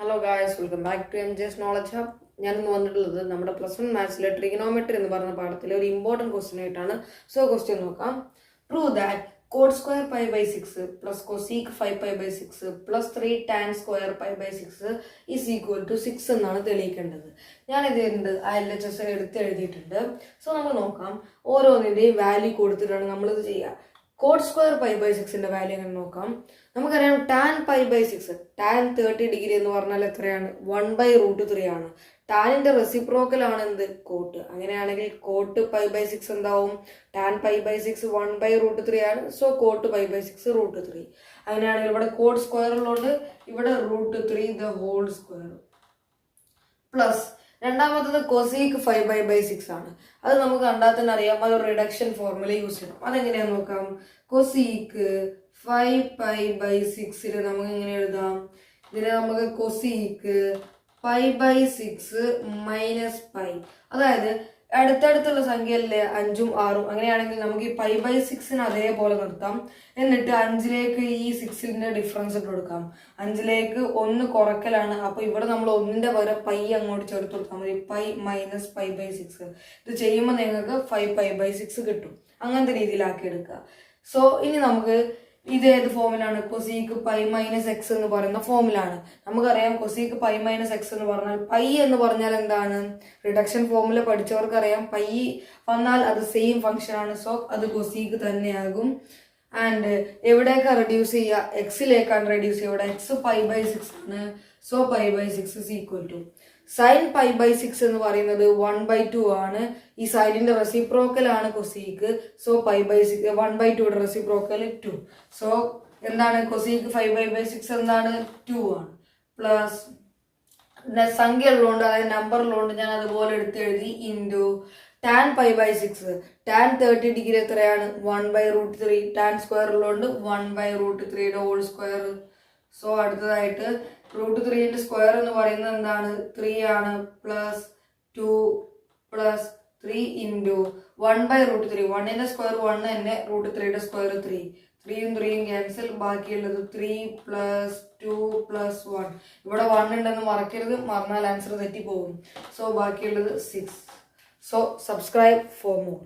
Hello guys, welcome back to MJ's knowledge hub. ഞാനിന്ന് വന്നിട്ടുള്ളത് നമ്മുടെ +1 മാത്സിലെ ട്രിഗണോമെട്രി എന്ന് പറഞ്ഞ പാഠത്തിലെ ഒരു ഇമ്പോർട്ടൻറ്റ് ക്വസ്റ്റ്യൻ ആയിട്ടാണ്. സോ ക്വസ്റ്റ്യൻ നോക്കാം. Prove that cot square pi by 6 plus cosec 5 pi by 6 plus 3 tan square pi by 6 is equal to 6 എന്നാണ് തെളിയിക്കേണ്ടത്. ഞാൻ ഇതിൻ്റെ LHS എടുത്ത് എഴുതിയിട്ടുണ്ട്. സോ നമ്മൾ നോക്കാം, ഓരോന്നിൻ്റെയും വാല്യൂ കൊടുത്തിട്ടാണ് നമ്മളിത് ചെയ്യുക. കോട്ട് സ്ക്വയർ പൈ ബൈ സിക്സിന്റെ വാല്യൂ എങ്ങനെ നോക്കാം. നമുക്കറിയാം tan pi by 6, tan 30 degree എന്ന് പറഞ്ഞാൽ എത്രയാണ്? 1/√3 ആണ്. ടാനിന്റെ റെസിപ്രോക്കൽ ആണ് എന്ത്? കോട്ട്. അങ്ങനെയാണെങ്കിൽ കോട്ട് പൈ ബൈ 6 എന്താവും? ടാൻ പൈ ബൈ 6 1/√3 ആണ്. So cot pi by 6 √3. അങ്ങനെയാണെങ്കിൽ ഇവിടെ കോട്ട് സ്ക്വയറിലോട്ട് ഇവിടെ √3 ദ ഹോൾ സ്ക്വയർ പ്ലസ് രണ്ടാമത്തത് കൊസീക്ക് 5/6 ആണ്. അത് നമുക്ക് കണ്ടാൽ തന്നെ അറിയാം, അത് റിഡക്ഷൻ ഫോർമുല യൂസ് ചെയ്യണം. അതെങ്ങനെയാന്ന് നോക്കാം. കൊസീക്ക് 5/6 നമുക്ക് എങ്ങനെ എഴുതാം? ഇതിനെ നമുക്ക് കൊസീക്ക് π/6 മൈനസ് പൈ, അതായത് അടുത്തടുത്തുള്ള സംഖ്യയല്ലേ 5ഉം 6ഉം. അങ്ങനെയാണെങ്കിൽ നമുക്ക് ഈ π/6 അതേപോലെ നിർത്താം. എന്നിട്ട് 5ലേക്ക് ഈ 6ന്റെ ഡിഫറൻസ് ഇട്ട് കൊടുക്കാം. 5ലേക്ക് 1 കുറക്കലാണ്. അപ്പൊ ഇവിടെ നമ്മൾ 1ന്റെ പകരം പൈ അങ്ങോട്ട് ചേർത്ത് കൊടുത്താൽ മതി. π - π/6. ഇത് ചെയ്യുമ്പോൾ നിങ്ങൾക്ക് 5π/6 കിട്ടും. അങ്ങനത്തെ രീതിയിലാക്കി എടുക്കുക. സോ ഇനി നമുക്ക് ഇത് ഏത് ഫോമിലാണ്? കൊസീക്ക് π - x എന്ന് പറയുന്ന ഫോമിലാണ്. നമുക്കറിയാം കൊസീക്ക് π - x എന്ന് പറഞ്ഞാൽ പൈ എന്ന് പറഞ്ഞാൽ എന്താണ്? റിഡക്ഷൻ ഫോമുല പഠിച്ചവർക്ക് അറിയാം, പൈ വന്നാൽ അത് സെയിം ഫംഗ്ഷൻ ആണ്. സോ അത് കൊസീക്ക് തന്നെയാകും. ആൻഡ് എവിടേക്കാണ് റെഡ്യൂസ് ചെയ്യുക? എക്സിലേക്കാണ് റെഡ്യൂസ് ചെയ്യുക. ഇവിടെ എക്സ് π/6 ആണ്. So π/6 is equal to sine π/6 എന്ന് പറയുന്നത് 1/2 ആണ്. ഈ സൈനിന്റെ റെസിപ്രോക്കൽ ആണ് കൊസീക്ക്. സോ π/6 1/2യുടെ റെസിപ്രോക്കൽ 2. സോ എന്താണ്? കൊസീക്ക് 5/6 എന്താണ്? 2 ആണ്. പ്ലസ് സംഖ്യ ഉള്ളതുകൊണ്ട്, അതായത് നമ്പർ ഉള്ളതുകൊണ്ട് ഞാൻ അതുപോലെ എടുത്ത് എഴുതി. ഇൻറ്റു ടാൻ π/6, ടാൻ 30 ഡിഗ്രി എത്രയാണ്? 1/√3. ടാൻ സ്ക്വയർ ഉള്ളതുകൊണ്ട് 1/√3യുടെ ഹോൾ സ്ക്വയർ. സോ അടുത്തതായിട്ട് √3ന്റെ സ്ക്വയർ എന്ന് പറയുന്നത് എന്താണ്? 3 ആണ്. Plus 2 plus 3 into 1/√3. 1ന്റെ സ്ക്വയർ 1 തന്നെ, √3യുടെ സ്ക്വയർ 3. 3യും 3യും ക്യാൻസൽ. ബാക്കിയുള്ളത് 3 പ്ലസ് 2 പ്ലസ് 1. ഇവിടെ 1 ഉണ്ടെന്ന് മറക്കരുത്, മറന്നാൽ ആൻസർ തെറ്റിപ്പോകും. സോ ബാക്കിയുള്ളത് 6. So subscribe for more.